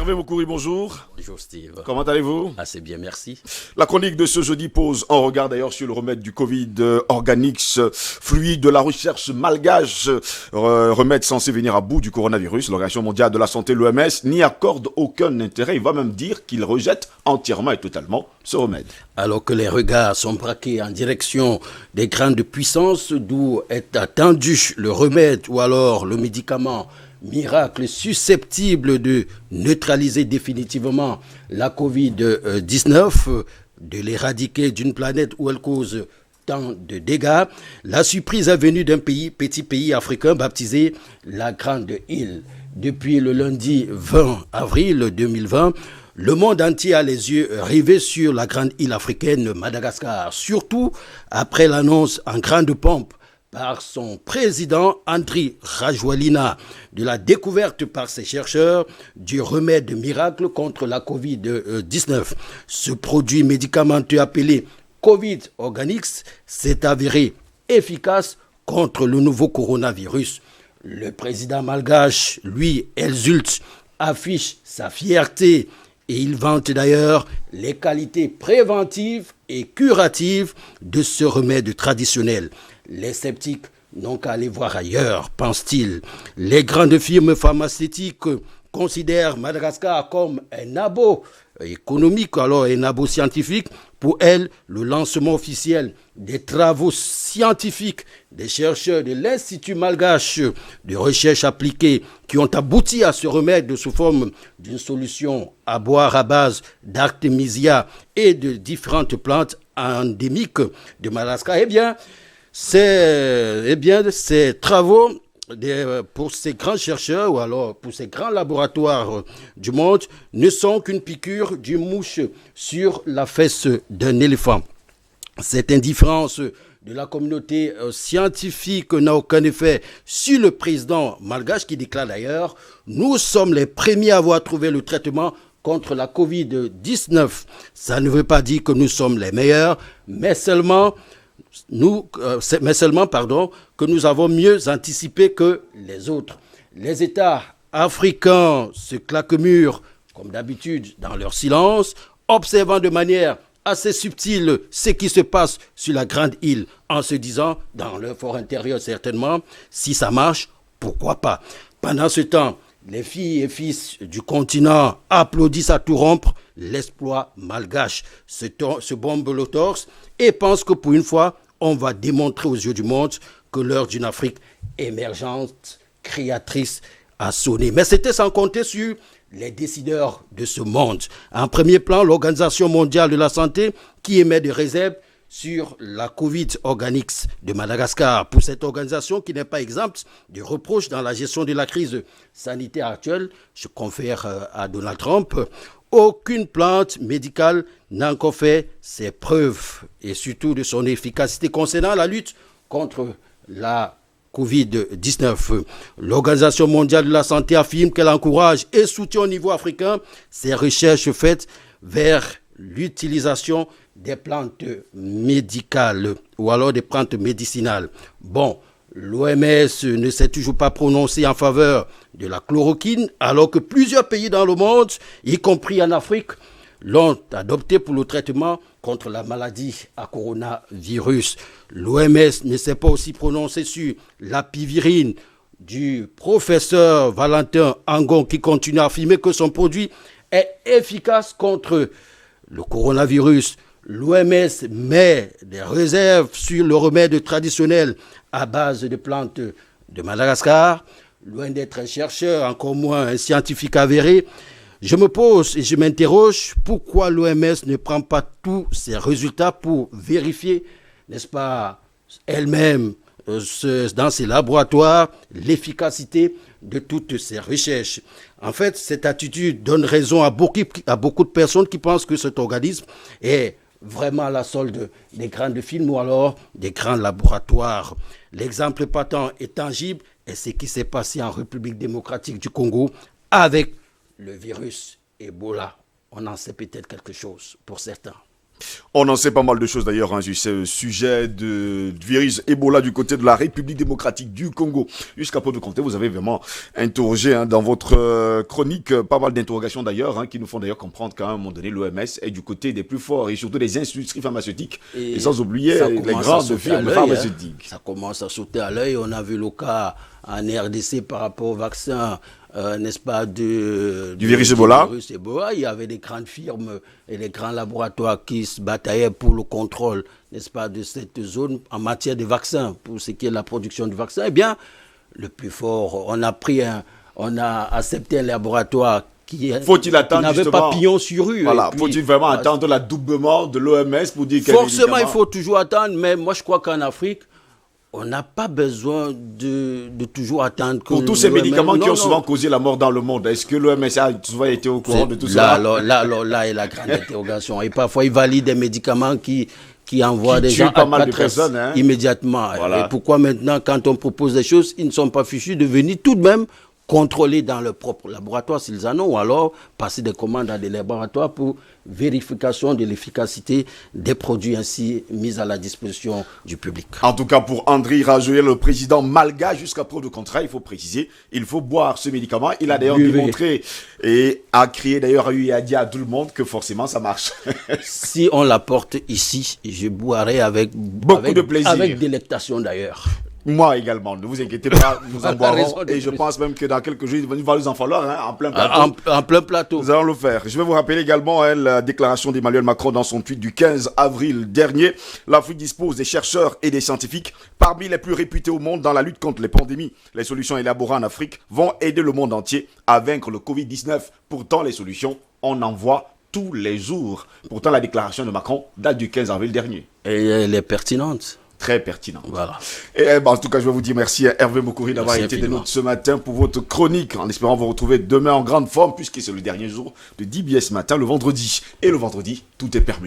Hervé Moukouri, bonjour. Bonjour Steve. Comment allez-vous? Assez bien, merci. La chronique de ce jeudi pose un regard d'ailleurs sur le remède du Covid Organix, fruit de la recherche malgache, remède censé venir à bout du coronavirus. L'Organisation mondiale de la santé, l'OMS, n'y accorde aucun intérêt. Il va même dire qu'il rejette entièrement et totalement ce remède. Alors que les regards sont braqués en direction des grandes puissances d'où est attendu le remède ou alors le médicament miracle susceptible de neutraliser définitivement la Covid-19, de l'éradiquer d'une planète où elle cause tant de dégâts, la surprise est venue d'un petit pays africain baptisé la Grande Île. Depuis le lundi 20 avril 2020, le monde entier a les yeux rivés sur la grande île africaine Madagascar, surtout après l'annonce en grande pompe par son président Andry Rajoelina de la découverte par ses chercheurs du remède miracle contre la Covid-19. Ce produit médicamenteux appelé Covid Organix s'est avéré efficace contre le nouveau coronavirus. Le président malgache, lui, exulte, affiche sa fierté et il vante d'ailleurs les qualités préventives et curatives de ce remède traditionnel. Les sceptiques n'ont qu'à aller voir ailleurs, pense-t-il. Les grandes firmes pharmaceutiques considèrent Madagascar comme un abo économique, alors un abo scientifique. Pour elles, le lancement officiel des travaux scientifiques des chercheurs de l'Institut malgache de recherche appliquée qui ont abouti à ce remède sous forme d'une solution à boire à base d'artémisia et de différentes plantes endémiques de Madagascar, ces travaux pour ces grands chercheurs ou alors pour ces grands laboratoires du monde ne sont qu'une piqûre d'une mouche sur la fesse d'un éléphant. Cette indifférence de la communauté scientifique n'a aucun effet sur le président malgache qui déclare d'ailleurs « Nous sommes les premiers à avoir trouvé le traitement contre la Covid-19 ». Ça ne veut pas dire que nous sommes les meilleurs, mais seulement que nous avons mieux anticipé que les autres. Les États africains se claquemurent, comme d'habitude, dans leur silence, observant de manière assez subtile ce qui se passe sur la grande île, en se disant, dans leur fort intérieur certainement, si ça marche, pourquoi pas. Pendant ce temps, les filles et fils du continent applaudissent à tout rompre l'exploit malgache, se bombent le torse et pensent que pour une fois, on va démontrer aux yeux du monde que l'heure d'une Afrique émergente, créatrice a sonné. Mais c'était sans compter sur les décideurs de ce monde. En premier plan, l'Organisation mondiale de la santé qui émet des réserves sur la Covid Organix de Madagascar. Pour cette organisation qui n'est pas exempte de reproches dans la gestion de la crise sanitaire actuelle, je confère à Donald Trump, aucune plante médicale n'a encore fait ses preuves et surtout de son efficacité concernant la lutte contre la Covid-19. L'Organisation mondiale de la santé affirme qu'elle encourage et soutient au niveau africain ces recherches faites vers l'utilisation des plantes médicales ou alors des plantes médicinales. Bon, l'OMS ne s'est toujours pas prononcée en faveur de la chloroquine, alors que plusieurs pays dans le monde, y compris en Afrique, l'ont adopté pour le traitement contre la maladie à coronavirus. L'OMS ne s'est pas aussi prononcée sur l'apivirine du professeur Valentin Angon qui continue à affirmer que son produit est efficace contre le coronavirus. L'OMS met des réserves sur le remède traditionnel à base de plantes de Madagascar. Loin d'être un chercheur, encore moins un scientifique avéré, je me pose et je m'interroge pourquoi l'OMS ne prend pas tous ces résultats pour vérifier, n'est-ce pas, elle-même, dans ses laboratoires, l'efficacité de toutes ces recherches. En fait, cette attitude donne raison à beaucoup de personnes qui pensent que cet organisme est vraiment à la solde des grandes firmes ou alors des grands laboratoires. L'exemple patent et tangible est ce qui s'est passé en République démocratique du Congo avec le virus Ebola. On en sait peut-être quelque chose pour certains. On en sait pas mal de choses d'ailleurs sur ce sujet du virus Ebola du côté de la République démocratique du Congo. Jusqu'à peu de compter, vous avez vraiment interrogé dans votre chronique pas mal d'interrogations d'ailleurs qui nous font d'ailleurs comprendre qu'à un moment donné l'OMS est du côté des plus forts et surtout des industries pharmaceutiques et sans oublier les grandes firmes pharmaceutiques. Ça commence à sauter à l'œil. On a vu le cas en RDC par rapport au vaccin. N'est-ce pas, du virus Ebola. Il y avait des grandes firmes et des grands laboratoires qui se bataillaient pour le contrôle, n'est-ce pas, de cette zone en matière de vaccins, pour ce qui est de la production du vaccin. Eh bien, le plus fort, on a accepté un laboratoire qui n'avait pas pignon sur rue. Voilà, faut-il vraiment attendre l'adoubement de l'OMS pour dire que forcément, il faut toujours attendre, mais moi je crois qu'en Afrique, on n'a pas besoin de toujours attendre que... Pour tous ces médicaments qui ont souvent causé la mort dans le monde, est-ce que l'OMS a souvent été au courant de tout ça? Là est la grande interrogation. Et parfois, ils valident des médicaments qui envoient des gens pas mal de personnes immédiatement. Voilà. Et pourquoi maintenant, quand on propose des choses, ils ne sont pas fichus de venir tout de même contrôler dans leur propre laboratoire s'ils en ont, ou alors passer des commandes à des laboratoires pour vérification de l'efficacité des produits ainsi mis à la disposition du public. En tout cas, pour Andry Rajoelina, le président malgache, jusqu'à preuve de contraire, il faut préciser, il faut boire ce médicament. Il a d'ailleurs démontré et a crié d'ailleurs et a dit à tout le monde que forcément ça marche. Si on l'apporte ici, je boirai avec beaucoup de plaisir. Avec délectation d'ailleurs. Moi également, ne vous inquiétez pas, nous en boirons et je pense même que dans quelques jours, il va nous en falloir en plein plateau. En plein plateau. Nous allons le faire. Je vais vous rappeler également la déclaration d'Emmanuel Macron dans son tweet du 15 avril dernier. L'Afrique dispose des chercheurs et des scientifiques parmi les plus réputés au monde dans la lutte contre les pandémies. Les solutions élaborées en Afrique vont aider le monde entier à vaincre le Covid-19. Pourtant, les solutions, on en voit tous les jours. Pourtant, la déclaration de Macron date du 15 avril dernier. Et elle est pertinente. Très pertinent. Voilà. Et en tout cas, je vais vous dire merci à Hervé Mokouri d'avoir été des nôtres ce matin pour votre chronique, en espérant vous retrouver demain en grande forme, puisque c'est le dernier jour de DBS Matin, le vendredi. Et le vendredi, tout est permis.